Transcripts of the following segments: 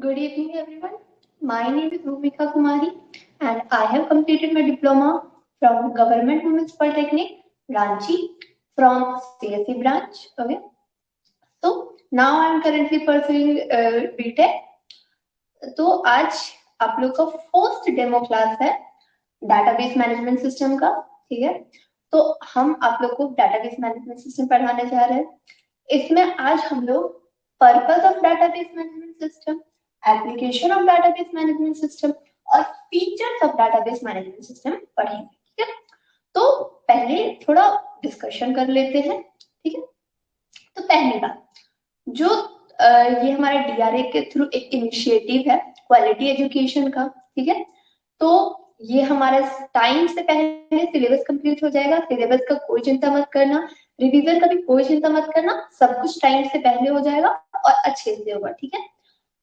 Good evening, everyone. My name is Bhumika Kumari, and I have completed my diploma from Government Women's Polytechnic, Ranchi, from CSE branch. Okay, so now I am currently pursuing BTech. तो आज आप लोग का first demo class है database management system का, ठीक है। तो हम आप लोग को डाटाबेस मैनेजमेंट सिस्टम पढ़ाने जा रहे हैं। इसमें आज हम लोग purpose of database management system, application of database management system और features of database management system पढ़ेंगे, ठीक है। तो पहले थोड़ा डिस्कशन कर लेते हैं, ठीक है। तो पहली बात, जो ये हमारे डीआरए के थ्रू एक इनिशिएटिव है क्वालिटी एजुकेशन का, ठीक है। तो ये हमारा टाइम से पहले सिलेबस कंप्लीट हो जाएगा। सिलेबस का कोई चिंता मत करना, रिवीजन का भी कोई चिंता मत करना, सब कुछ टाइम से पहले हो जाएगा और अच्छे से होगा, ठीक है।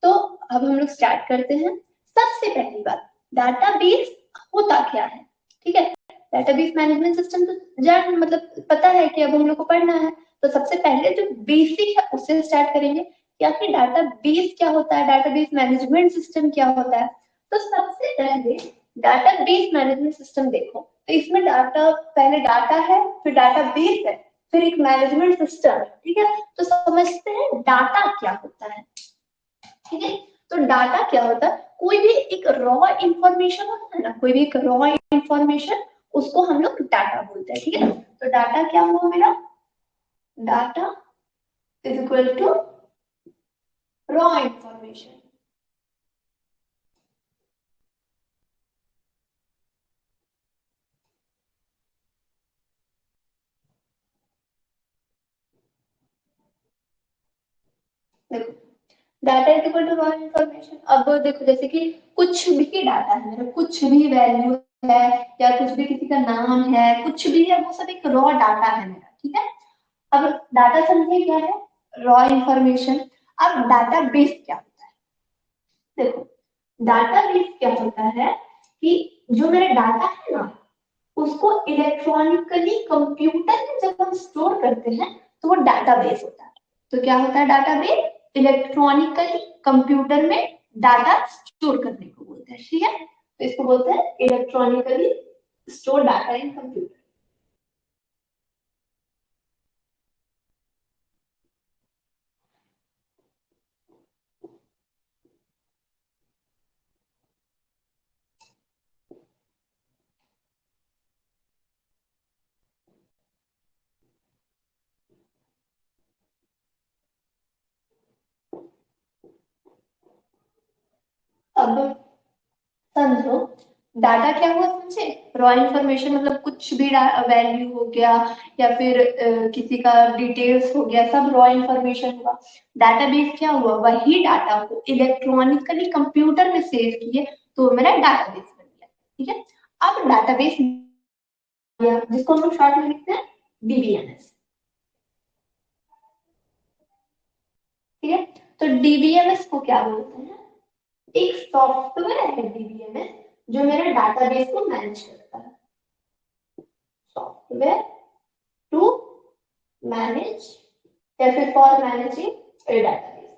तो अब हम लोग स्टार्ट करते हैं। सबसे पहली बात, डाटाबेस होता क्या है, ठीक है। डाटाबेस मैनेजमेंट सिस्टम तो जान मतलब पता है कि अब हम लोग को पढ़ना है। तो सबसे पहले जो बेसिक है उससे स्टार्ट करेंगे कि आखिर डाटाबेस क्या होता है, डाटाबेस मैनेजमेंट सिस्टम क्या होता है। तो सबसे पहले डाटाबेस मैनेजमेंट सिस्टम देखो, तो इसमें डाटा, पहले डाटा है, फिर डाटाबेस है, फिर एक मैनेजमेंट सिस्टम, ठीक है। तो समझते हैं डाटा क्या होता है, ठीक है। तो डाटा क्या होता है, कोई भी एक रॉ इंफॉर्मेशन होता है ना, कोई भी एक रॉ इंफॉर्मेशन, उसको हम लोग डाटा बोलते हैं, ठीक है। तो डाटा क्या हुआ मेरा, data is equal to raw information. देखो, data is equal to raw information. अब देखो, जैसे कि कुछ भी डाटा है मेरा, कुछ भी वैल्यू है या कुछ भी किसी का नाम है, कुछ भी है, वो सब एक रॉ डाटा है मेरा, ठीक है। अब डाटा समझे क्या है, रॉ इंफॉर्मेशन। अब डाटा बेस क्या होता है, देखो डाटा बेस क्या होता है कि जो मेरा डाटा है ना, उसको इलेक्ट्रॉनिकली कंप्यूटर में जब हम स्टोर करते हैं तो वो डाटाबेस होता है। तो क्या होता है डाटाबेस, इलेक्ट्रॉनिकली कंप्यूटर में डाटा स्टोर करने को बोलते हैं, ठीक है। तो इसको बोलते हैं electronically store data in computer. अब समझो डाटा क्या हुआ, समझे। रॉ इंफॉर्मेशन मतलब कुछ भी वैल्यू हो गया या फिर किसी का डिटेल्स हो गया, सब रॉ इंफॉर्मेशन हुआ। डाटाबेस क्या हुआ, वही डाटा को इलेक्ट्रॉनिकली कंप्यूटर में सेव किए तो मेरा डाटाबेस बन गया, ठीक है। अब डाटाबेस जिसको हम लोग शॉर्ट में लिखते हैं डीबीएमएस, ठीक है। तो डीबीएमएस को क्या बोलते हैं, एक सॉफ्टवेयर है डीबीएमएस जो मेरे डाटाबेस को मैनेज करता है। सॉफ्टवेयर टू मैनेज या फिर फॉर मैनेजिंग ए डाटाबेस।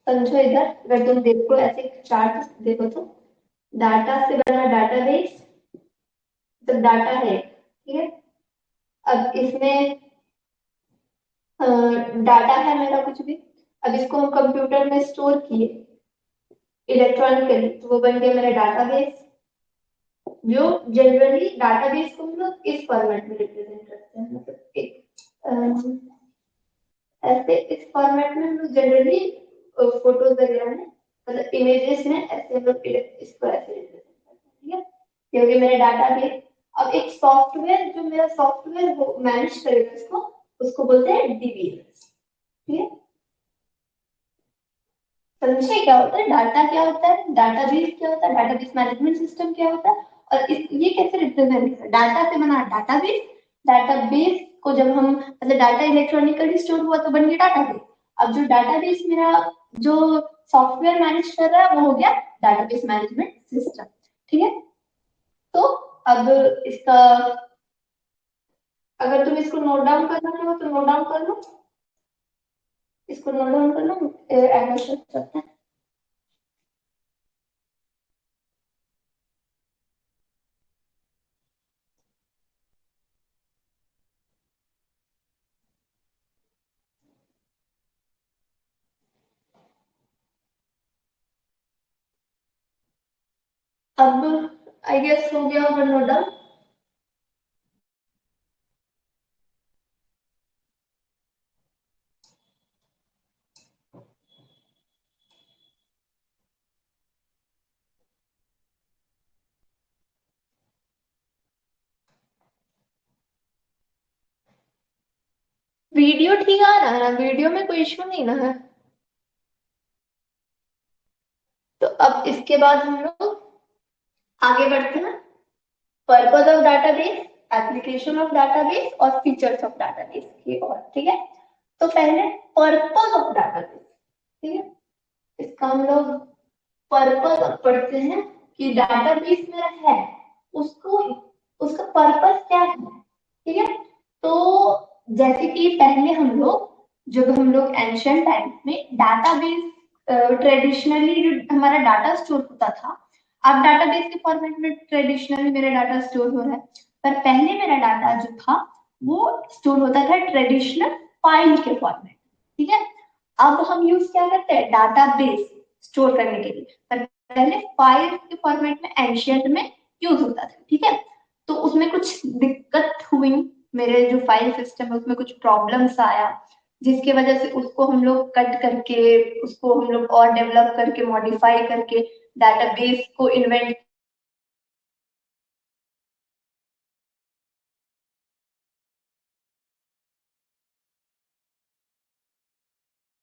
समझो इधर, अगर तुम देखो ऐसे चार्ट देखो तो डाटा से बना डाटाबेस, तो डाटा है, ठीक है। अब इसमें डाटा है मेरा कुछ भी, अब इसको हम कंप्यूटर में स्टोर किए इलेक्ट्रॉनिकली तो वो बन गया मेरा डाटाबेस। जो जनरली डाटाबेस को हम लोग इस फॉर्मेट में रिप्रेजेंट करते हैं, मतलब एक ऐसे इस फॉर्मेट में हम लोग जनरली फोटोज वगैरह में, मतलब इमेजेस में ऐसे हम लोग इसको ऐसे रिप्रेजेंट करते हैं, ठीक है। क्योंकि मेरा डाटाबेस, अब एक सॉफ्टवेयर जो मेरा सॉफ्टवेयर मैनेज करेगा इसको, उसको बोलते हैं डीबीएमएस, ठीक है। समझे क्या होता है डाटा, क्या होता है डाटाबेस, क्या होता है डाटाबेस मैनेजमेंट सिस्टम, क्या होता है, और ये कैसे रिप्रेजेंट करता है, डाटा से बना डाटाबेस। डाटाबेस को जब हम मतलब डाटा इलेक्ट्रॉनिकली स्टोर हुआ तो बन गया डाटाबेस। अब जो डाटाबेस मेरा जो सॉफ्टवेयर मैनेज कर रहा है वो हो गया डाटाबेस मैनेजमेंट सिस्टम। ठीक है। तो अब इसका, अगर तुम इसको नोट डाउन करना चाहो तो नोट डाउन कर लो, इसको नोट डाउन कर लो, एडमिशन करते हैं। अब आई गेस हो गया होगा नोट डाउन। वीडियो ठीक आ रहा है ना, वीडियो में कोई इश्यू नहीं ना है। तो अब इसके बाद हम लोग आगे बढ़ते हैं। Purpose of database, application of database और फीचर्स ऑफ डाटाबेस की ओर, ठीक है। तो पहले पर्पज ऑफ डाटाबेस, ठीक है, इसका हम लोग पर्पज पढ़ते हैं कि डाटाबेस मेरा है, उसको, उसका पर्पज क्या है, ठीक है। तो जैसे कि पहले हम लोग, जब हम लोग एंशियंट टाइम में डाटाबेस, ट्रेडिशनली जो हमारा डाटा स्टोर होता था, अब डाटाबेस के फॉर्मेट में ट्रेडिशनली मेरा डाटा स्टोर हो रहा है, पर पहले मेरा डाटा जो था वो स्टोर होता था ट्रेडिशनल फाइल के फॉर्मेट, ठीक है। अब हम यूज क्या करते हैं, डाटाबेस स्टोर करने के लिए, पर पहले फाइल के फॉर्मेट में एंशियंट में यूज होता था, ठीक है। तो उसमें कुछ दिक्कत हुई, मेरे जो फाइल सिस्टम है उसमें कुछ प्रॉब्लम्स आया, जिसकी वजह से उसको हम लोग कट करके, उसको हम लोग और डेवलप करके, मॉडिफाई करके डाटाबेस को इन्वेंट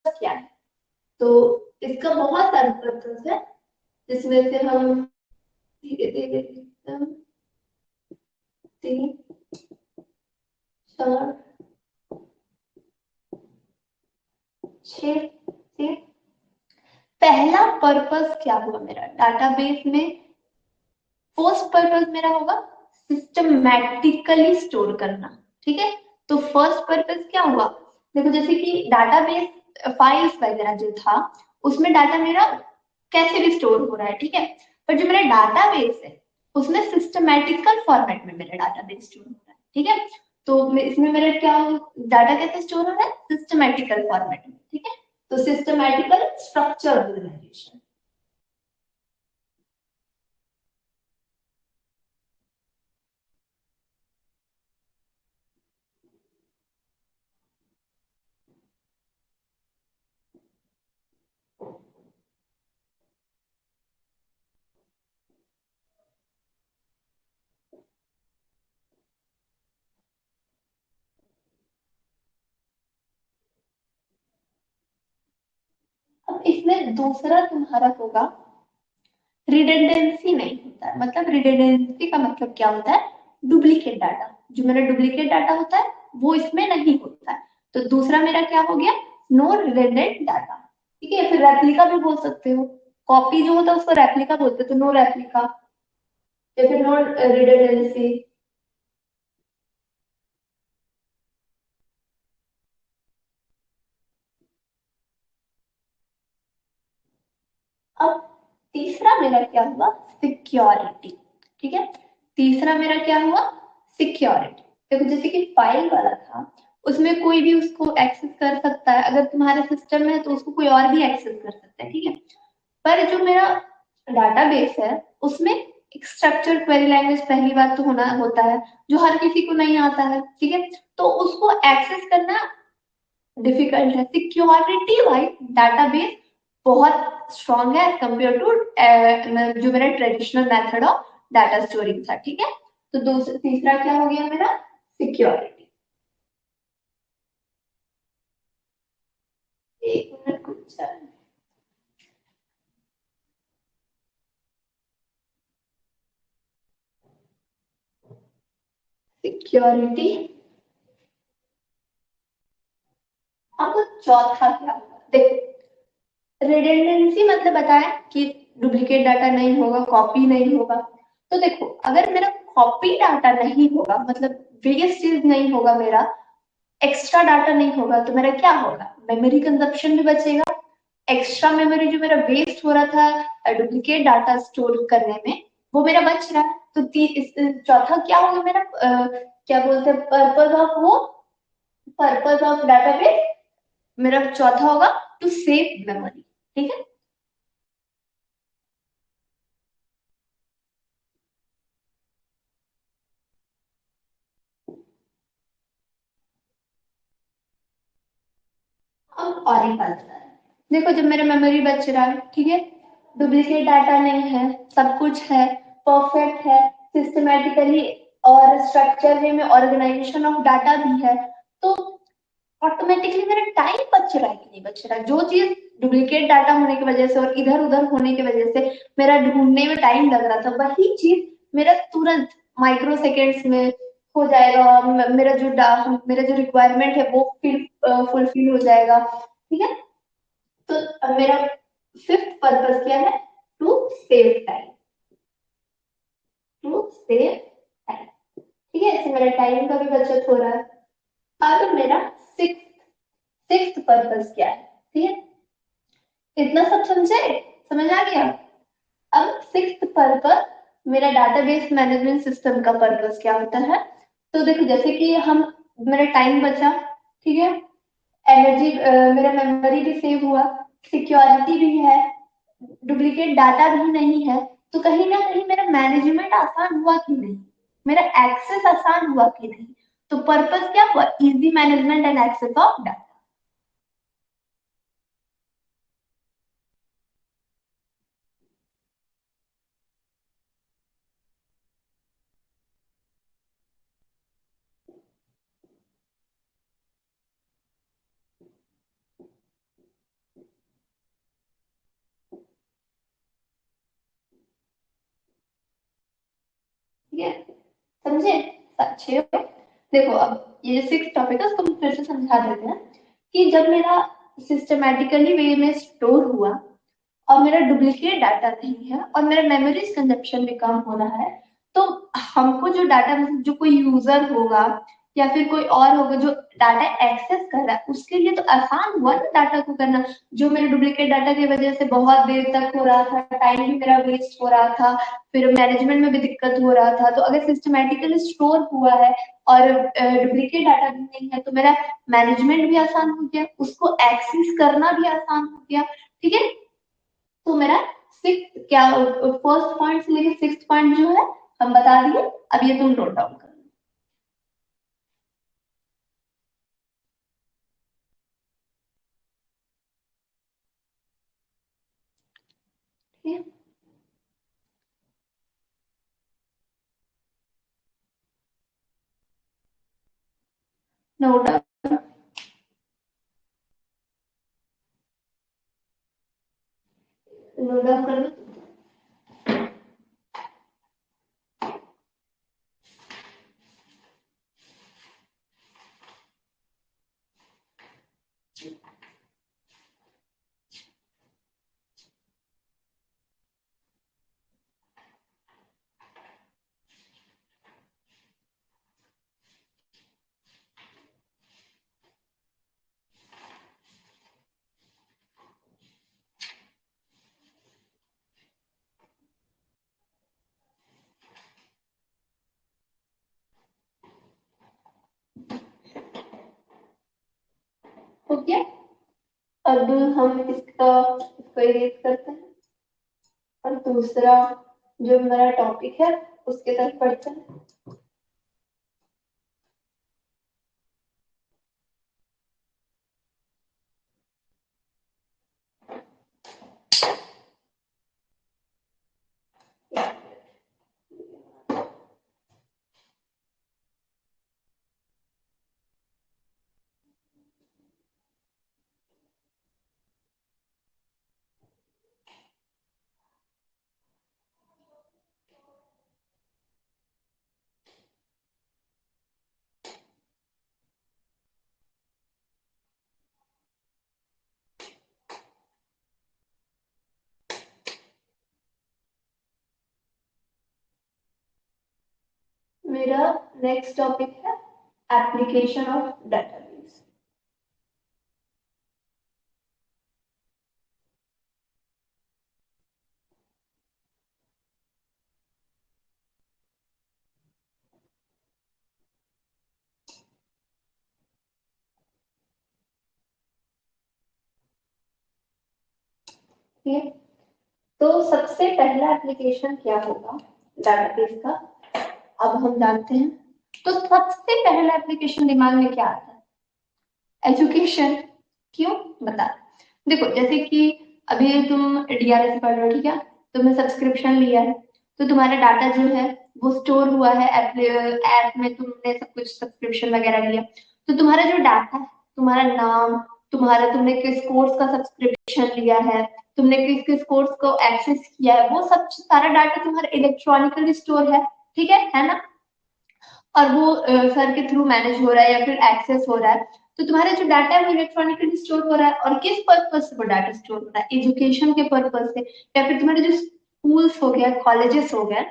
किया है। तो इसका बहुत सारा पर्पज है, जिसमें से हम धीरे धीरे तीन, चार, छह, पहला पर्पस क्या हुआ मेरा डाटाबेस में, फर्स्ट पर्पस मेरा होगा सिस्टमैटिकली स्टोर करना, ठीक है। तो फर्स्ट पर्पस क्या हुआ, देखो जैसे कि डाटाबेस फाइल्स वगैरह जो था, उसमें डाटा मेरा कैसे भी स्टोर हो रहा है, ठीक है। पर जो मेरा डाटाबेस है उसमें सिस्टमैटिकल फॉर्मेट में मेरा डाटाबेस स्टोर हो रहा है, ठीक है। तो इसमें मेरा क्या, डाटा कैसे स्टोर हो रहा है, सिस्टमैटिकल फॉर्मेट में, ठीक है। तो सिस्टमैटिकल स्ट्रक्चर ऑर्गेनाइजेशन। अब इसमें दूसरा तुम्हारा होगा रिडंडेंसी, नहीं होता है, मतलब रिडंडेंसी का मतलब क्या होता है, डुप्लीकेट डाटा, जो मेरा डुप्लीकेट डाटा होता है वो इसमें नहीं होता है। तो दूसरा मेरा क्या हो गया, नो रिडंडेंट डाटा, ठीक है। फिर रेप्लिका भी बोल सकते हो, कॉपी जो होता है उसको रेप्लिका बोलते हैं, तो नो रेप्लिका या फिर नो रिडंडेंसी। अब तीसरा मेरा क्या हुआ, सिक्योरिटी, ठीक है। तीसरा मेरा क्या हुआ, सिक्योरिटी। देखो जैसे कि फाइल वाला था, उसमें कोई भी उसको एक्सेस कर सकता है, अगर तुम्हारे सिस्टम में है तो उसको कोई और भी एक्सेस कर सकता है, ठीक है। पर जो मेरा डाटाबेस है उसमें एक स्ट्रक्चर्ड क्वेरी लैंग्वेज पहली बात तो होना होता है, जो हर किसी को नहीं आता है, ठीक है। तो उसको एक्सेस करना डिफिकल्ट है। सिक्योरिटी वाइज डाटाबेस बहुत स्ट्रॉन्ग है एज कम्पेयर टू जो मेरा traditional method of data storing था, ठीक है। तो दूसरा, तीसरा क्या हो गया मेरा, सिक्योरिटी। एक मिनट कुछ, सिक्योरिटी। अब चौथा क्या होगा, देखो रिडंडेंसी मतलब बताया कि डुप्लीकेट डाटा नहीं होगा, कॉपी नहीं होगा। तो देखो अगर मेरा कॉपी डाटा नहीं होगा, मतलब वेस्ट चीज नहीं होगा, मेरा एक्स्ट्रा डाटा नहीं होगा, तो मेरा क्या होगा, मेमोरी कंजप्शन भी बचेगा। एक्स्ट्रा मेमोरी जो मेरा वेस्ट हो रहा था डुप्लीकेट डाटा स्टोर करने में, वो मेरा बच रहा है। तो चौथा क्या होगा मेरा, क्या बोलते हैं, पर्पज ऑफ डाटाबेस, मेरा चौथा होगा टू सेव मेमोरी। ठीक है। अब और एक बात बता रहे हैं, देखो जब मेरा मेमोरी बच रहा है, ठीक है, डुप्लीकेट डाटा नहीं है, सब कुछ है, परफेक्ट है, सिस्टमेटिकली और स्ट्रक्चर वे में ऑर्गेनाइजेशन ऑफ डाटा भी है, तो ऑटोमेटिकली मेरा टाइम बच रहा है कि नहीं बच रहा है। जो चीज डुप्लीकेट डाटा होने की वजह से और इधर उधर होने की वजह से मेरा ढूंढने में टाइम लग रहा था, वही चीज मेरा तुरंत माइक्रो सेकेंड्स में हो जाएगा। मेरा जो रिक्वायरमेंट है वो फुलफिल हो जाएगा। ठीक है। तो अब मेरा फिफ्थ पर्पस क्या है, to save time, to save time. ठीक है, इससे मेरा टाइम का भी बचत हो रहा है। अब मेरा सिक्स सिक्स पर्पस क्या है, ठीक है, इतना सब समझे, समझ आ गया। अब सिक्स्थ पर्पस, मेरा डेटाबेस मैनेजमेंट सिस्टम का पर्पस क्या होता है। तो देखो जैसे कि हम, मेरा टाइम बचा, ठीक है, एनर्जी, मेरा मेमोरी भी सेव हुआ, सिक्योरिटी भी है, डुप्लीकेट डाटा भी नहीं है, तो कहीं ना कहीं मेरा मैनेजमेंट आसान हुआ कि नहीं, मेरा एक्सेस आसान हुआ कि नहीं। तो पर्पस क्या हुआ, easy management and access of data. ठीक है, समझे, अच्छे हो। देखो अब ये सिक्स टॉपिक है, उसको हम फिर से समझा देते हैं कि जब मेरा सिस्टमेटिकली वे में स्टोर हुआ और मेरा डुप्लीकेट डाटा नहीं है और मेरा मेमोरीज कंजप्शन भी कम हो रहा है, तो हमको जो डाटा, जो कोई यूजर होगा या फिर कोई और होगा जो डाटा एक्सेस कर रहा है, उसके लिए तो आसान हुआ ना डाटा को करना। जो मेरे डुप्लीकेट डाटा की वजह से बहुत देर तक हो रहा था, टाइम भी मेरा वेस्ट हो रहा था, फिर मैनेजमेंट में भी दिक्कत हो रहा था, तो अगर सिस्टमेटिकली स्टोर हुआ है और डुप्लीकेट डाटा भी नहीं है, तो मेरा मैनेजमेंट भी आसान हो गया, उसको एक्सेस करना भी आसान हो गया। ठीक है। तो मेरा सिक्स क्या, फर्स्ट पॉइंट से लेकर सिक्स पॉइंट जो है हम बता दिए, अब ये तुम नोट डाउन कर लो। ठीक है, नोट डाउन, नोट डाउन कर लो। हो गया। अब हम इसको इरेज करते हैं और दूसरा जो हमारा टॉपिक है उसके तरफ बढ़ते हैं। मेरा नेक्स्ट टॉपिक है एप्लीकेशन ऑफ डेटाबेस। ठीक है, तो सबसे पहला एप्लीकेशन क्या होगा डेटाबेस का, अब हम जानते हैं। तो सबसे पहला एप्लीकेशन दिमाग में क्या आता है? एजुकेशन। क्यों? बता। देखो जैसे कि अभी तुम डीआरएस पढ़ रहे हो, ठीक है, तुमने सब्सक्रिप्शन लिया है, तो तुम्हारा डाटा जो है वो स्टोर हुआ है ऐप में, तुमने सब कुछ सब्सक्रिप्शन वगैरह लिया, तो तुम्हारा जो डाटा है, तुम्हारा नाम, तुम्हारा तुमने किस कोर्स का सब्सक्रिप्शन लिया है, तुमने किस किस कोर्स को एक्सेस किया है, वो सब सारा डाटा तुम्हारा इलेक्ट्रॉनिकली स्टोर है। ठीक है ना? और वो सर के थ्रू मैनेज हो रहा है या फिर एक्सेस हो रहा है, तो तुम्हारा जो डाटा है वो इलेक्ट्रॉनिकली स्टोर हो रहा है। और किस पर्पज से वो डाटा स्टोर हो रहा है? एजुकेशन के पर्पज से, या फिर तुम्हारे जो स्कूल्स हो गया, कॉलेजेस हो गए,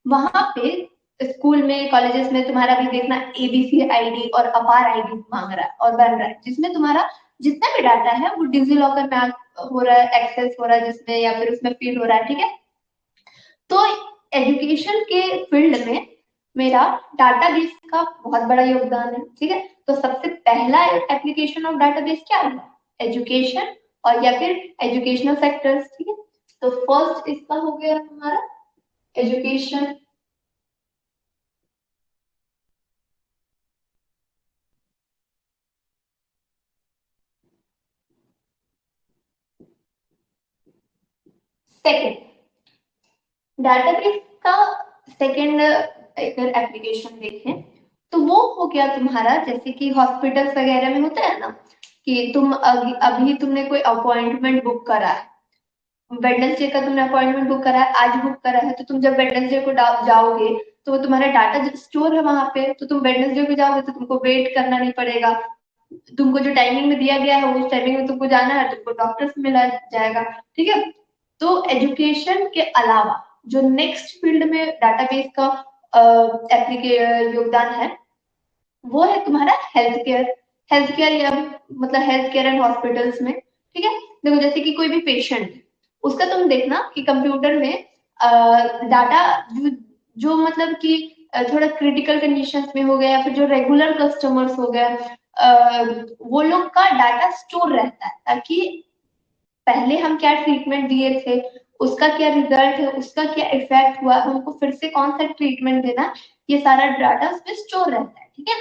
वहां पे स्कूल में कॉलेजेस में तुम्हारा भी देखना एबीसी आईडी और अपार आईडी मांग रहा है और बन रहा है, जिसमें तुम्हारा जितना भी डाटा है वो डिजी लॉकर में हो रहा है, एक्सेस हो रहा है जिसमें, या फिर उसमें फीड हो रहा है। ठीक है, तो एजुकेशन के फील्ड में मेरा डाटाबेस का बहुत बड़ा योगदान है। ठीक है, तो सबसे पहला एप्लीकेशन ऑफ डाटाबेस क्या है? एजुकेशन, और या फिर एजुकेशनल सेक्टर्स। ठीक है, तो फर्स्ट इसका हो गया हमारा एजुकेशन। सेकंड डाटाबेस का सेकंड अगर एप्लीकेशन देखें तो वो हो गया तुम्हारा, जैसे कि हॉस्पिटल्स वगैरह में होता है ना, कि तुम अभी तुमने कोई अपॉइंटमेंट बुक करा है, वेडनेसडे का तुमने अपॉइंटमेंट बुक करा है, आज बुक करा है, तो तुम जब वेडनेसडे को जाओगे तो वो तुम्हारा डाटा स्टोर है वहां पे, तो तुम वेडनेसडे को जाओगे तो तुमको वेट करना नहीं पड़ेगा, तुमको जो टाइमिंग में दिया गया है उस टाइमिंग में तुमको जाना है, तुमको डॉक्टर से मिला जाएगा। ठीक है, तो एजुकेशन के अलावा जो नेक्स्ट फील्ड में डाटाबेस का एप्लीके योगदान है वो है तुम्हारा हेल्थ केयर। हेल्थ केयर या मतलब हेल्थ केयर एंड हॉस्पिटल्स में। ठीक है, देखो जैसे कि कोई भी पेशेंट, उसका तुम देखना कि कंप्यूटर में डाटा जो मतलब कि थोड़ा क्रिटिकल कंडीशंस में हो गया या फिर जो रेगुलर कस्टमर्स हो गया, वो लोग का डाटा स्टोर रहता है, ताकि पहले हम क्या ट्रीटमेंट दिए थे, उसका क्या रिजल्ट है, उसका क्या इफेक्ट हुआ, हमको फिर से कौन सा ट्रीटमेंट देना, ये सारा डाटा उसमें स्टोर रहता है। ठीक है,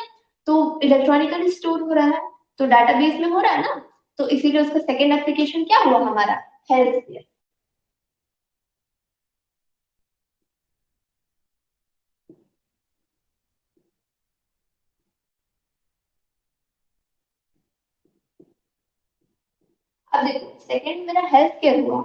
तो इलेक्ट्रॉनिकली स्टोर हो रहा है, तो डाटाबेस में हो रहा है ना, तो इसीलिए उसका सेकेंड एप्लीकेशन क्या हुआ हमारा? Health care. अब देखो सेकंड मेरा हेल्थ केयर हुआ,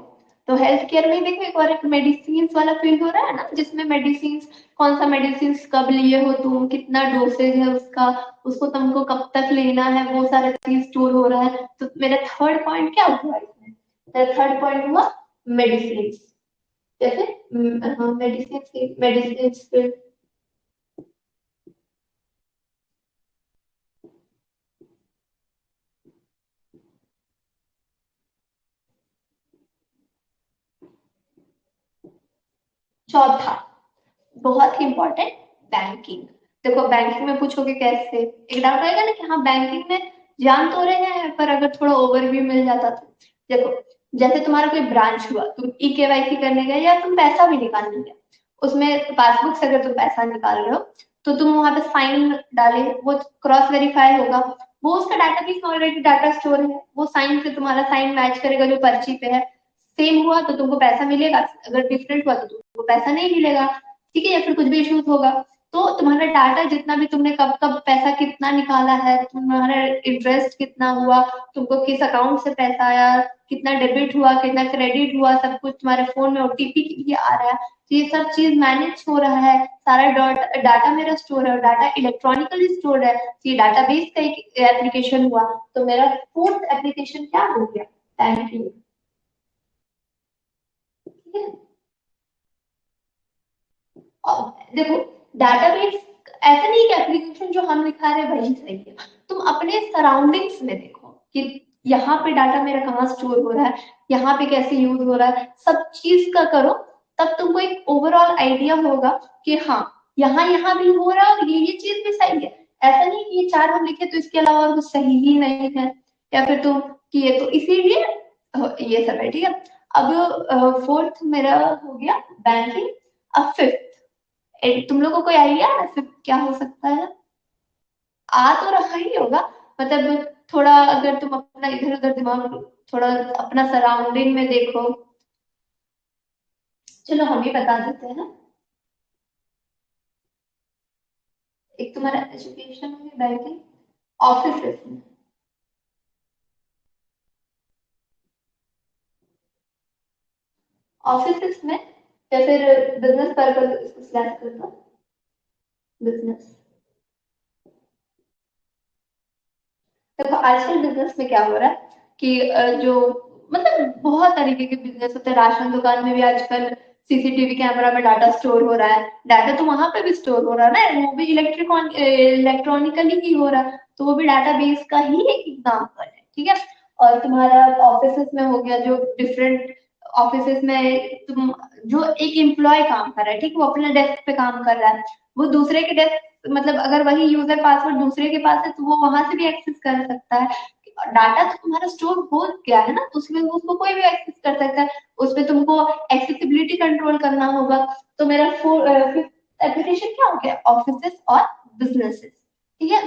तो हेल्थ केयर में देखो एक और एक मेडिसिन वाला फील्ड हो रहा है ना, जिसमें मेडिसिन, कौन सा मेडिसिन कब लिए हो तुम, कितना डोसेज है उसका, उसको तुमको कब तक लेना है, वो सारा चीज स्टोर हो रहा है। तो मेरा थर्ड पॉइंट क्या हुआ इसमें? मेरा थर्ड पॉइंट हुआ मेडिसिन। जैसे मेडिसिन मेडिसिन। चौथा बहुत ही इंपॉर्टेंट, बैंकिंग। देखो बैंकिंग में पूछोगे कैसे, एक डाउट आएगा ना कि हाँ बैंकिंग में जान तो रहे हैं पर अगर थोड़ा ओवरव्यू मिल जाता तो। देखो जैसे तुम्हारा कोई ब्रांच हुआ, तुम ई केवाईसी करने गए या तुम पैसा भी निकालने गए, उसमें पासबुक से अगर तुम पैसा निकाल रहे हो तो तुम वहां पे साइन डाले, वो क्रॉस वेरीफाई होगा, वो उसका डाटाबेस में ऑलरेडी डाटा स्टोर है, वो साइन से तुम्हारा साइन मैच करेगा जो पर्ची पे है, सेम हुआ तो तुमको पैसा मिलेगा, अगर डिफरेंट हुआ तो तुमको पैसा नहीं मिलेगा। ठीक है, या फिर कुछ भी इशूज होगा, तो तुम्हारा डाटा जितना भी तुमने कब कब पैसा कितना निकाला है, तुम्हारा इंटरेस्ट कितना हुआ, तुमको किस अकाउंट से पैसा आया, कितना डेबिट हुआ, कितना क्रेडिट हुआ, सब कुछ तुम्हारे फोन में ओटीपी भी आ रहा है, तो ये सब चीज मैनेज हो रहा है, सारा डाटा मेरा स्टोर है, डाटा इलेक्ट्रॉनिकली स्टोर है, तो ये डाटाबेस का एक एप्लीकेशन हुआ। तो मेरा फोर्थ एप्लीकेशन क्या हो गया? बैंकिंग। ठीक है, और देखो डाटाबेस ऐसा नहीं कि एप्लीकेशन जो हम लिखा रहे हैं वही सही है, तुम अपने सराउंडिंग्स में देखो कि यहाँ पे डाटा मेरा कहाँ स्टोर हो रहा है, यहाँ पे कैसे यूज हो रहा है, सब चीज का करो, तब तुमको एक ओवरऑल आइडिया होगा कि हाँ यहाँ यहाँ भी हो रहा है और ये चीज भी सही है। ऐसा नहीं कि ये चार हम लिखे तो इसके अलावा और कुछ सही ही नहीं है, या फिर तुम किए तो इसीलिए ये सब है, ठीक है। अब फोर्थ मेरा हो गया बैंकिंग। अब फिफ्थ, तुम लोगों को कोई आइडिया है फिफ्थ क्या हो सकता है? आ तो रहा ही होगा, मतलब थोड़ा अगर तुम अपना इधर उधर दिमाग थोड़ा अपना सराउंडिंग में देखो। चलो हम ही बता देते हैं ना। एक तुम्हारा एजुकेशन में बैंकिंग, ऑफिस में, ऑफिस में, या फिर बिजनेस पर्पज इसको सिलेक्ट करना, बिजनेस। देखो आजकल बिजनेस में क्या हो रहा है कि जो मतलब बहुत तरीके के बिजनेस होते हैं, राशन दुकान में भी आजकल सीसीटीवी कैमरा में डाटा स्टोर हो रहा है, डाटा तो वहां पे भी स्टोर हो रहा है ना, वो भी इलेक्ट्रॉनिकली ही हो रहा है, तो वो भी डाटा बेस का ही एक एग्जाम्पल है, ठीक है। और तुम्हारा ऑफिस में हो गया, जो डिफरेंट ऑफिस में तुम जो एक एम्प्लॉय काम कर रहा है, ठीक है, वो अपने डेस्क पे काम कर रहा है, वो दूसरे के डेस्क मतलब अगर वही यूजर पासवर्ड दूसरे के पास है तो वो वहां से भी एक्सेस कर सकता है। डाटा तो तुम्हारा स्टोर हो गया है ना, तो उसमें उसको कोई भी एक्सेस कर सकता है, उसमें तुमको एक्सेसिबिलिटी कंट्रोल करना होगा। तो मेरा फिफ्थ एप्लीकेशन क्या हो गया, ऑफिसेस और बिजनेसेस, ठीक है,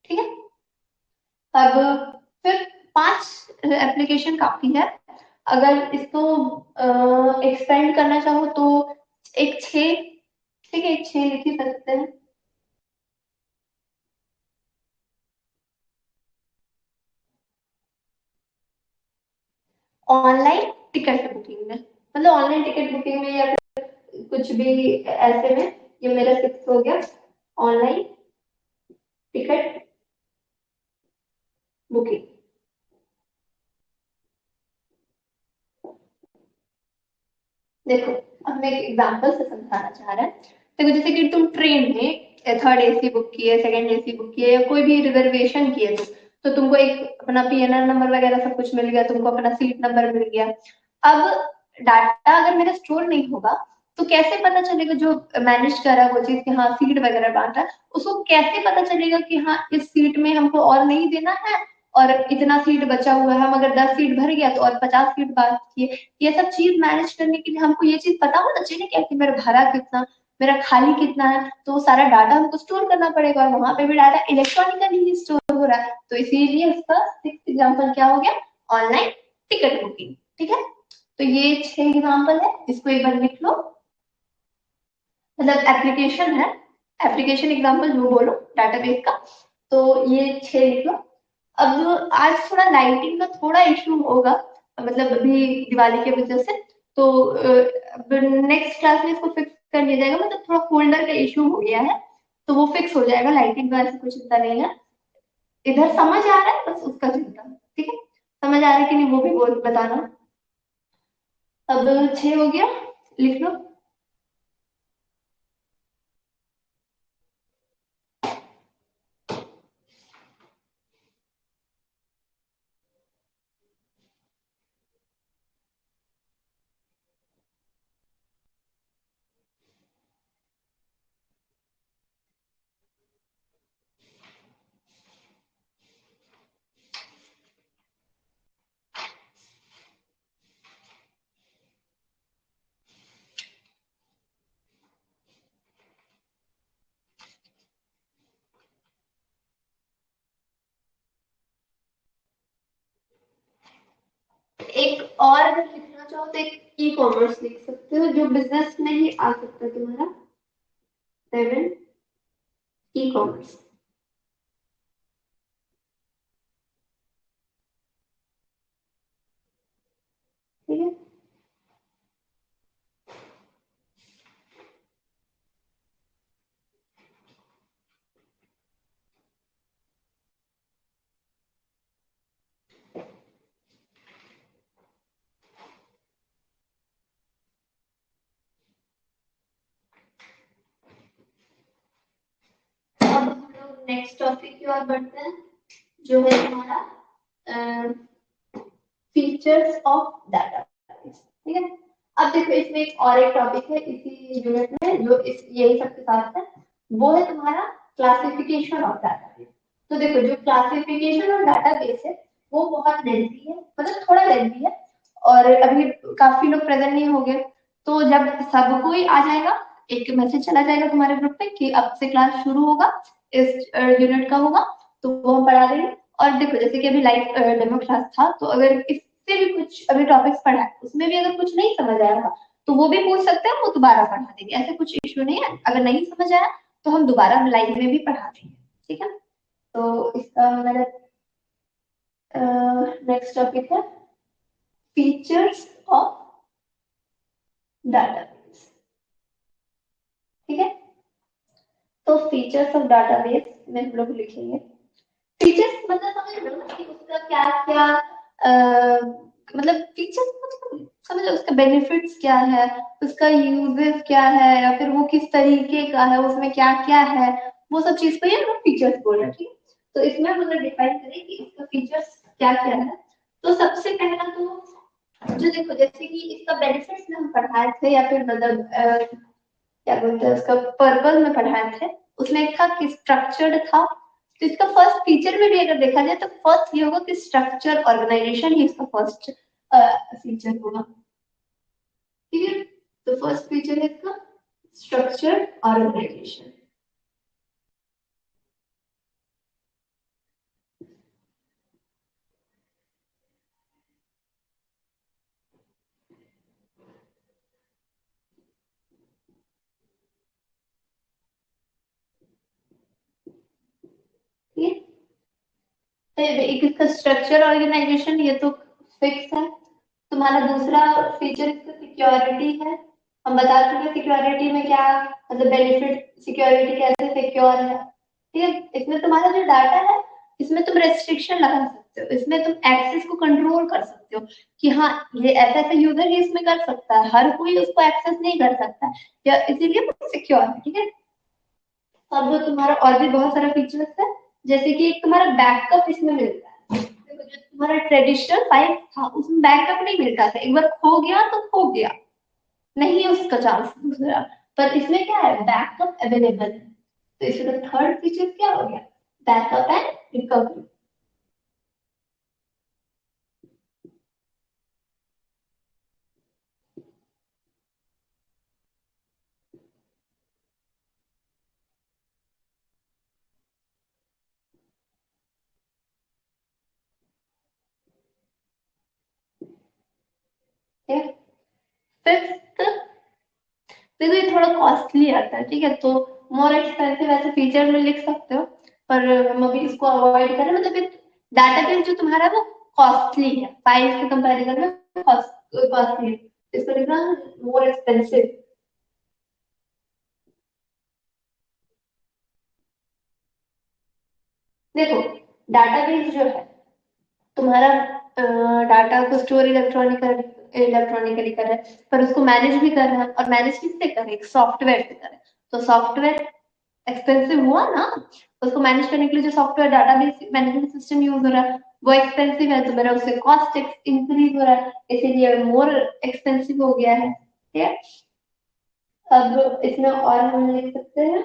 ठीक है। अब फिर पांच एप्लीकेशन काफी है, अगर इसको एक्सपेंड करना चाहो तो एक छह, ठीक है, एक छह लिख ही सकते हैं। ऑनलाइन टिकट बुकिंग में, मतलब ऑनलाइन टिकट बुकिंग में या फिर कुछ भी ऐसे में, ये मेरा फिक्स हो गया, ऑनलाइन टिकट बुकिंग। देखो अब मैं एक एग्जांपल से समझाना चाह रहा है, देखो जैसे कि तुम ट्रेन में थर्ड एसी बुक किए, सेकंड एसी बुक किए, या कोई भी रिजर्वेशन किए तो तुमको एक अपना पीएनआर नंबर वगैरह सब कुछ मिल गया, तुमको अपना सीट नंबर मिल गया। अब डाटा अगर मेरा स्टोर नहीं होगा तो कैसे पता चलेगा, जो मैनेज कर रहा है वो चीज कि हाँ सीट वगैरह बांटा है, उसको कैसे पता चलेगा कि हाँ इस सीट में हमको और नहीं देना है, और इतना सीट बचा हुआ है, हम अगर 10 सीट भर गया तो और 50 सीट बाकी है। ये सब चीज मैनेज करने के लिए हमको ये चीज पता होना चाहिए क्या कि मेरा भरा कितना, मेरा खाली कितना है, तो वो सारा डाटा हमको स्टोर करना पड़ेगा, और वहां पे भी डाटा इलेक्ट्रॉनिकली ही स्टोर हो रहा है, तो इसीलिए उसका सिक्स एग्जाम्पल क्या हो गया, ऑनलाइन टिकट बुकिंग, ठीक है। तो ये छह एग्जाम्पल है, इसको एक बार लिख लो, मतलब एप्लीकेशन है, एप्लीकेशन एग्जाम्पल जो बोलो डाटाबेस का, तो ये छह लिख लो। अब आज थोड़ा लाइटिंग का थोड़ा इशू होगा, मतलब अभी दिवाली की वजह से, तो नेक्स्ट क्लास में इसको फिक्स कर लिया जाएगा, मतलब थोड़ा फोल्डर का इशू हो गया है, तो वो फिक्स हो जाएगा, लाइटिंग का ऐसी कुछ चिंता नहीं है। इधर समझ आ रहा है बस उसका चिंता, ठीक है, समझ आ रहा है कि नहीं वो भी बोल बताना। अब छह हो गया, लिख लो। एक और अगर लिखना चाहो तो एक ई कॉमर्स लिख सकते हो, जो बिजनेस में ही आ सकता है तुम्हारा, सेवन, ई कॉमर्स, ठीक है। नेक्स्ट टॉपिक की ओर बढ़ते हैं, जो है हमारा फीचर्स ऑफ डाटाबेस। ठीक है, अब देखो इसमें एक टॉपिक है इसी यूनिट में जो यही सबके साथ है, वो है तुम्हारा क्लासिफिकेशन ऑफ डाटाबेस। तो देखो जो क्लासिफिकेशन ऑफ डाटाबेस है वो बहुत लेंथी है, मतलब थोड़ा लेंथी है, और अभी काफी लोग प्रेजेंट नहीं होंगे, तो जब सब कोई आ जाएगा एक मैसेज चला जाएगा तुम्हारे ग्रुप पे कि अब से क्लास शुरू होगा, इस यूनिट का होगा, तो वो हम पढ़ा देंगे। और देखो जैसे कि अभी लाइव डेमो क्लास था, तो अगर इससे भी कुछ अभी टॉपिक्स पढ़ा है उसमें भी अगर कुछ नहीं समझ आया तो वो भी पूछ सकते हैं, वो दोबारा पढ़ा देंगे, ऐसे कुछ इश्यू नहीं है। अगर नहीं समझ आया तो हम दोबारा लाइव में भी पढ़ा देंगे, ठीक है। तो इसका मेरा नेक्स्ट टॉपिक है फीचर्स ऑफ डाटाबेस। ठीक है, तो फीचर्स ऑफ डाटाबेस में हम लोग लिखेंगे फीचर्स, मतलब समझ लो ना कि उसका क्या क्या मतलब फीचर्स मतलब समझ लो उसका बेनिफिट्स क्या है, उसका यूजेस क्या है, या फिर वो किस तरीके का है, उसमें क्या क्या है, वो सब चीज को ये हम फीचर्स बोल रहे हैं। ठीक है, तो इसमें हम लोग डिफाइन करें कि इसका फीचर्स क्या क्या है। तो सबसे पहला तो जो देखो जैसे कि इसका बेनिफिट्स में हम पढ़ाए थे, या फिर मतलब क्या बोलते हैं उसका पर्पल में पढ़ाए थे, उसमें एक था कि स्ट्रक्चर्ड था। तो इसका फर्स्ट फीचर में भी अगर देखा जाए तो फर्स्ट ये होगा कि स्ट्रक्चर ऑर्गेनाइजेशन ही इसका फर्स्ट फीचर होगा। ठीक है, तो फर्स्ट फीचर है इसका स्ट्रक्चर ऑर्गेनाइजेशन। ठीक है, तो एक इसका स्ट्रक्चर ऑर्गेनाइजेशन ये तो फिक्स है। तुम्हारा दूसरा फीचर इसका सिक्योरिटी है। हम बता चुके सिक्योरिटी में क्या मतलब बेनिफिट, सिक्योरिटी कैसे सिक्योर है। ठीक है, इसमें तुम्हारा जो डाटा है इसमें तुम रेस्ट्रिक्शन लगा सकते हो, इसमें तुम एक्सेस को कंट्रोल कर सकते हो कि हाँ ये ऐसा ऐसा यूजर ही इसमें कर सकता है, हर कोई उसको एक्सेस नहीं कर सकता है, या इसीलिए सिक्योर है। ठीक है, अब तुम्हारा और भी बहुत सारा फीचर्स है, जैसे कि एक तुम्हारा बैकअप इसमें मिलता है। देखो जो तुम्हारा ट्रेडिशनल फाइल था उसमें बैकअप नहीं मिलता था, एक बार खो गया तो खो गया, नहीं है उसका चांस दूसरा, पर इसमें क्या है बैकअप अवेलेबल है। तो इसका थर्ड फीचर क्या हो गया, बैकअप एंड रिकवरी। फिफ्थ, देखो ये थोड़ा कॉस्टली आता है, ठीक है, तो मोर एक्सपेंसिव ऐसे फीचर में लिख सकते हो, पर हम अभी इसको अवॉइड करें, मतलब डाटाबेस जो तुम्हारा है वो कॉस्टली है, फाइल्स के कंपैरिजन में कॉस्टली है, इसको लिखना मोर एक्सपेंसिव। देखो डाटाबेस जो है तुम्हारा डाटा को स्टोर इलेक्ट्रॉनिकली कर रहा है, पर उसको मैनेज भी कर रहा है, और मैनेज किससे करे, एक सॉफ्टवेयर से करे। तो सॉफ्टवेयर एक्सपेंसिव हुआ ना, उसको मैनेज करने के लिए जो software database management system use हो रहा है वो एक्सपेंसिव है, तो मेरा उससे कॉस्ट इंक्रीज हो रहा है, इसीलिए मोर एक्सपेंसिव हो गया है। ठीक है, अब इसमें और हम लिख सकते हैं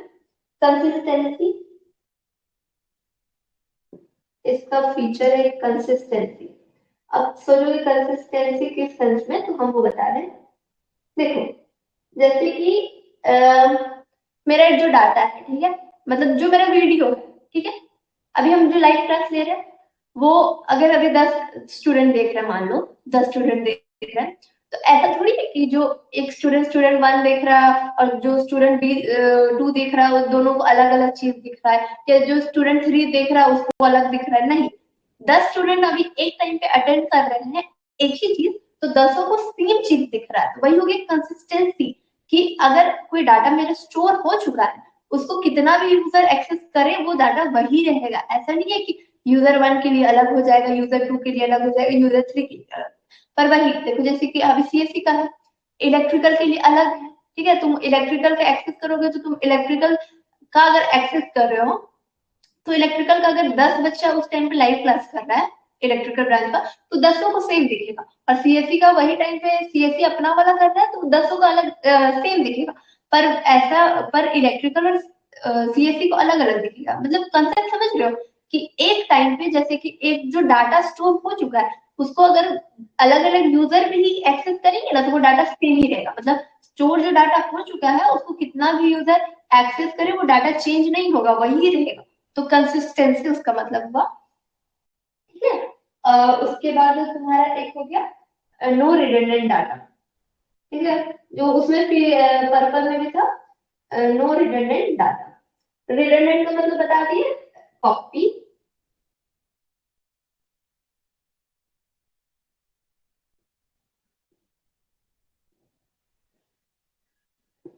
कंसिस्टेंसी। इसका फीचर है कंसिस्टेंसी। अब सोचोगे कंसिस्टेंसी किस सेंस में, तो हम वो बता रहे हैं। देखो जैसे कि मेरा एक जो डाटा है, ठीक है, मतलब जो मेरा वीडियो है, ठीक है, अभी हम जो लाइव क्लास ले रहे हैं वो अगर अभी 10 स्टूडेंट देख रहे हैं, मान लो 10 स्टूडेंट देख रहे हैं, तो ऐसा थोड़ी है कि जो एक स्टूडेंट 1 देख रहा है और जो स्टूडेंट 2 देख रहा है वो दोनों को अलग अलग चीज दिख रहा है, या जो स्टूडेंट 3 देख रहा है उसको अलग दिख रहा है, नहीं। 10 स्टूडेंट अभी एक टाइम पे अटेंड कर रहे हैं एक ही चीज, तो 10 को सेम चीज दिख रहा है, तो वही होगी कंसिस्टेंसी, कि अगर कोई डाटा मेरा स्टोर हो चुका है उसको कितना भी यूजर एक्सेस करे वो डाटा वही रहेगा, ऐसा नहीं है कि यूजर 1 के लिए अलग हो जाएगा, यूजर 2 के लिए अलग हो जाएगा, यूजर 3 के लिए अलग। पर वही देखो जैसे कि अभी सीएससी का है, इलेक्ट्रिकल के लिए अलग है। ठीक है, तुम इलेक्ट्रिकल का एक्सेस करोगे तो तुम इलेक्ट्रिकल का अगर एक्सेस कर रहे हो तो इलेक्ट्रिकल का अगर 10 बच्चा उस टाइम पे लाइव क्लास कर रहा है इलेक्ट्रिकल ब्रांच का, तो 10 को सेम दिखेगा। और सीएससी का वही टाइम पे सीएससी अपना वाला कर रहा है तो 10 का अलग सेम दिखेगा। पर ऐसा, पर इलेक्ट्रिकल और सीएससी को अलग अलग दिखेगा। मतलब कंसेप्ट समझ रहे हो कि एक टाइम पे जैसे कि एक जो डाटा स्टोर हो चुका है उसको अगर अलग अलग यूजर भी एक्सेस करेंगे ना तो वो डाटा सेम ही रहेगा। मतलब स्टोर जो डाटा हो चुका है उसको कितना भी यूजर एक्सेस करे वो डाटा चेंज नहीं होगा, वही रहेगा। तो कंसिस्टेंसी उसका मतलब हुआ। ठीक है। उसके बाद तुम्हारा एक हो गया नो रिडंडेंट डाटा। ठीक है, जो उसमें पर्पल में भी था नो रिडंडेंट डाटा। रिडंडेंट का मतलब बता दिए, कॉपी।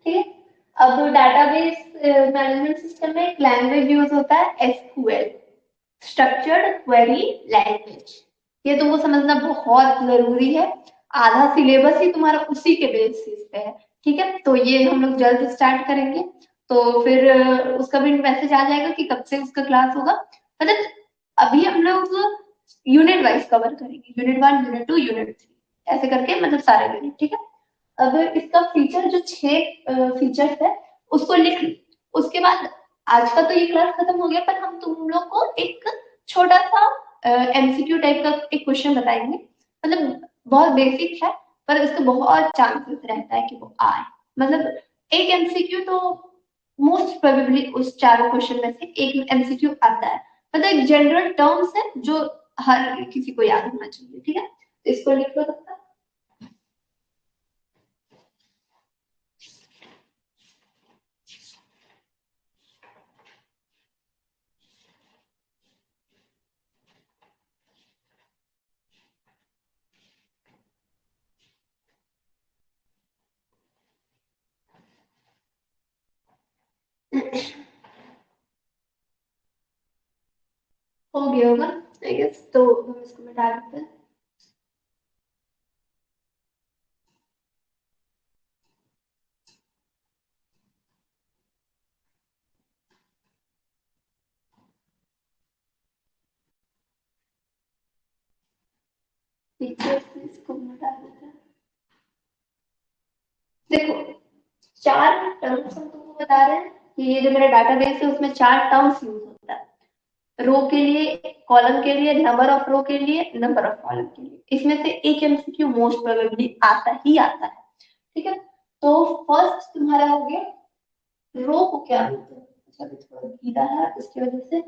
ठीक है। अब डाटाबेस मैनेजमेंट सिस्टम में एक लैंग्वेज यूज होता है एसक्यूएल, स्ट्रक्चर्ड क्वेरी लैंग्वेज। ये तुमको समझना बहुत जरूरी है, आधा सिलेबस ही तुम्हारा उसी के बेसिस पे है। ठीक है, तो ये हम लोग जल्द स्टार्ट करेंगे। तो फिर उसका भी मैसेज आ जाएगा कि कब से उसका क्लास होगा। मतलब अभी हम लोग यूनिट वाइज कवर करेंगे, यूनिट 1, यूनिट 2, यूनिट 3, ऐसे करके मतलब सारे यूनिट। ठीक है। अब इसका फीचर जो 6 फीचर्स है उसको लिख ली। उसके बाद आज का तो ये क्लास खत्म हो गया, पर हम तुम लोग को एक छोटा सा एमसीक्यू टाइप का एक क्वेश्चन बताएंगे। मतलब बहुत बेसिक है पर इसके बहुत चांसेस रहता है कि वो आए। मतलब एक एमसीक्यू तो मोस्ट प्रोबेबली उस चारों क्वेश्चन में से एक एमसीक्यू आता है। मतलब एक जनरल टर्म्स है जो हर किसी को याद होना चाहिए। ठीक है, तो इसको लिख लो तब तक। हो गया होगा आई गेस, तो हम इसको मिटा देते हैं। फीचर्स में इसको मिटा देते हैं। देखो, 4 टर्म्स हम तुमको बता रहे हैं कि ये जो मेरा डाटाबेस है उसमें 4 टर्म्स यूज होता है। रो के लिए, कॉलम के लिए, नंबर ऑफ रो के लिए, नंबर ऑफ कॉलम के लिए। इसमें से एक एमसीक्यू मोस्ट प्रोबेबली आता ही आता है। ठीक है, तो फर्स्ट तुम्हारा हो गया रो को क्या बोलते हैं। अच्छा अभी थोड़ा गीला है उसकी वजह से।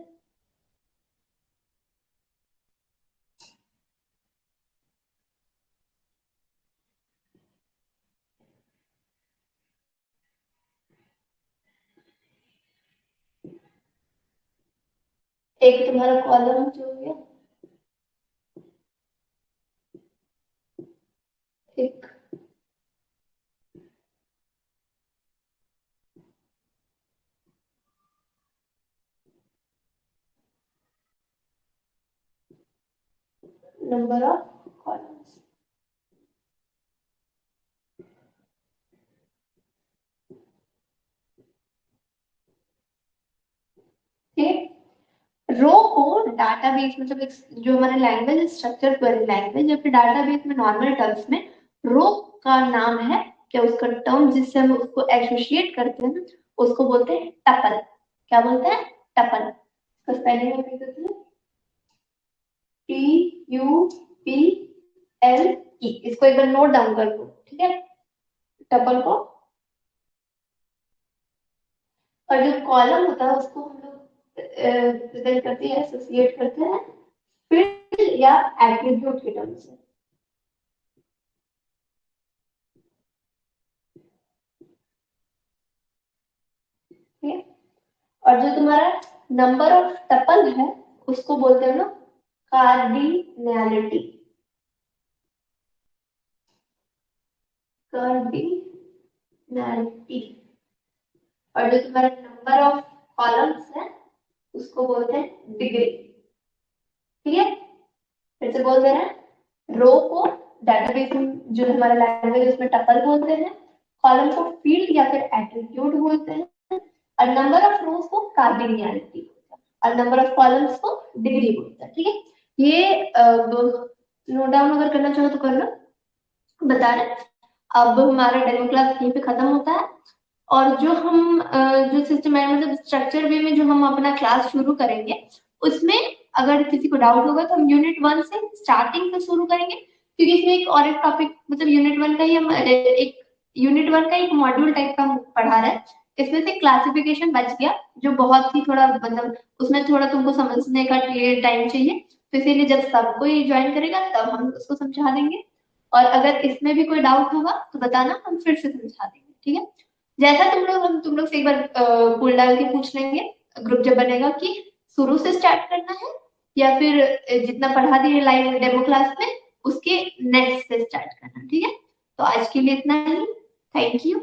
एक तुम्हारा कॉलम जो हो गया, एक नंबर ऑफ कॉलम्स। ठीक, रो को डाटाबेस मतलब एक जो हमारा लैंग्वेज स्ट्रक्चर क्वेरी लैंग्वेज या फिर डाटाबेस में नॉर्मल टर्म्स में रो का नाम है क्या, उसका टर्म जिससे हम उसको एसोसिएट करते हैं उसको बोलते हैं टपल। क्या बोलते हैं, टपल। इसका स्पेलिंग में लिख देते हैं TUPL। इसको एक बार नोट डाउन कर लो। ठीक है, टपल को। और जो कॉलम होता है उसको हम लोग प्रेजेंट करते हैं, एसोसिएट करते हैं फील्ड या एट्रीब्यूट के टर्म से। ठीक है, और जो तुम्हारा नंबर ऑफ टपल है उसको बोलते हैं ना कार्डिनैलिटी। कार्डिनैलिटी। और जो तुम्हारा नंबर ऑफ कॉलम्स है उसको बोलते हैं डिग्री। ठीक है, फिर से बोल दे रहे हैं, रो को डेटाबेस में जो हमारा लैंग्वेज उसमें टपल बोलते हैं, कॉलम को फील्ड या फिर एट्रीब्यूट बोलते हैं, और नंबर ऑफ रोज को कार्डिनैलिटी। और नंबर ऑफ कॉलम्स को डिग्री बोलते हैं, ठीक है। ये नोट डाउन अगर करना चाहो तो कर लो। बता रहे अब हमारा डेमो क्लास यहीं पे खत्म होता है, और जो हम जो सिस्टम है मतलब स्ट्रक्चर वे में जो हम अपना क्लास शुरू करेंगे, उसमें अगर किसी को डाउट होगा तो हम यूनिट 1 से स्टार्टिंग से शुरू करेंगे, क्योंकि इसमें एक और एक टॉपिक मतलब यूनिट 1 का ही हम एक यूनिट 1 का एक मॉड्यूल टाइप का हम पढ़ा रहे हैं। इसमें से क्लासिफिकेशन बच गया, जो बहुत ही थोड़ा मतलब उसमें थोड़ा तुमको समझने का टाइम चाहिए, तो इसीलिए जब सब कोई ज्वाइन करेगा तब हम उसको समझा देंगे। और अगर इसमें भी कोई डाउट होगा तो बताना, हम फिर से समझा देंगे, ठीक है। जैसा तुम लोग से एक बार पुल डाल के पूछ लेंगे ग्रुप जब बनेगा कि शुरू से स्टार्ट करना है या फिर जितना पढ़ा दिए लाइव डेमो क्लास में उसके नेक्स्ट से स्टार्ट करना, ठीक है। तो आज के लिए इतना ही, थैंक यू।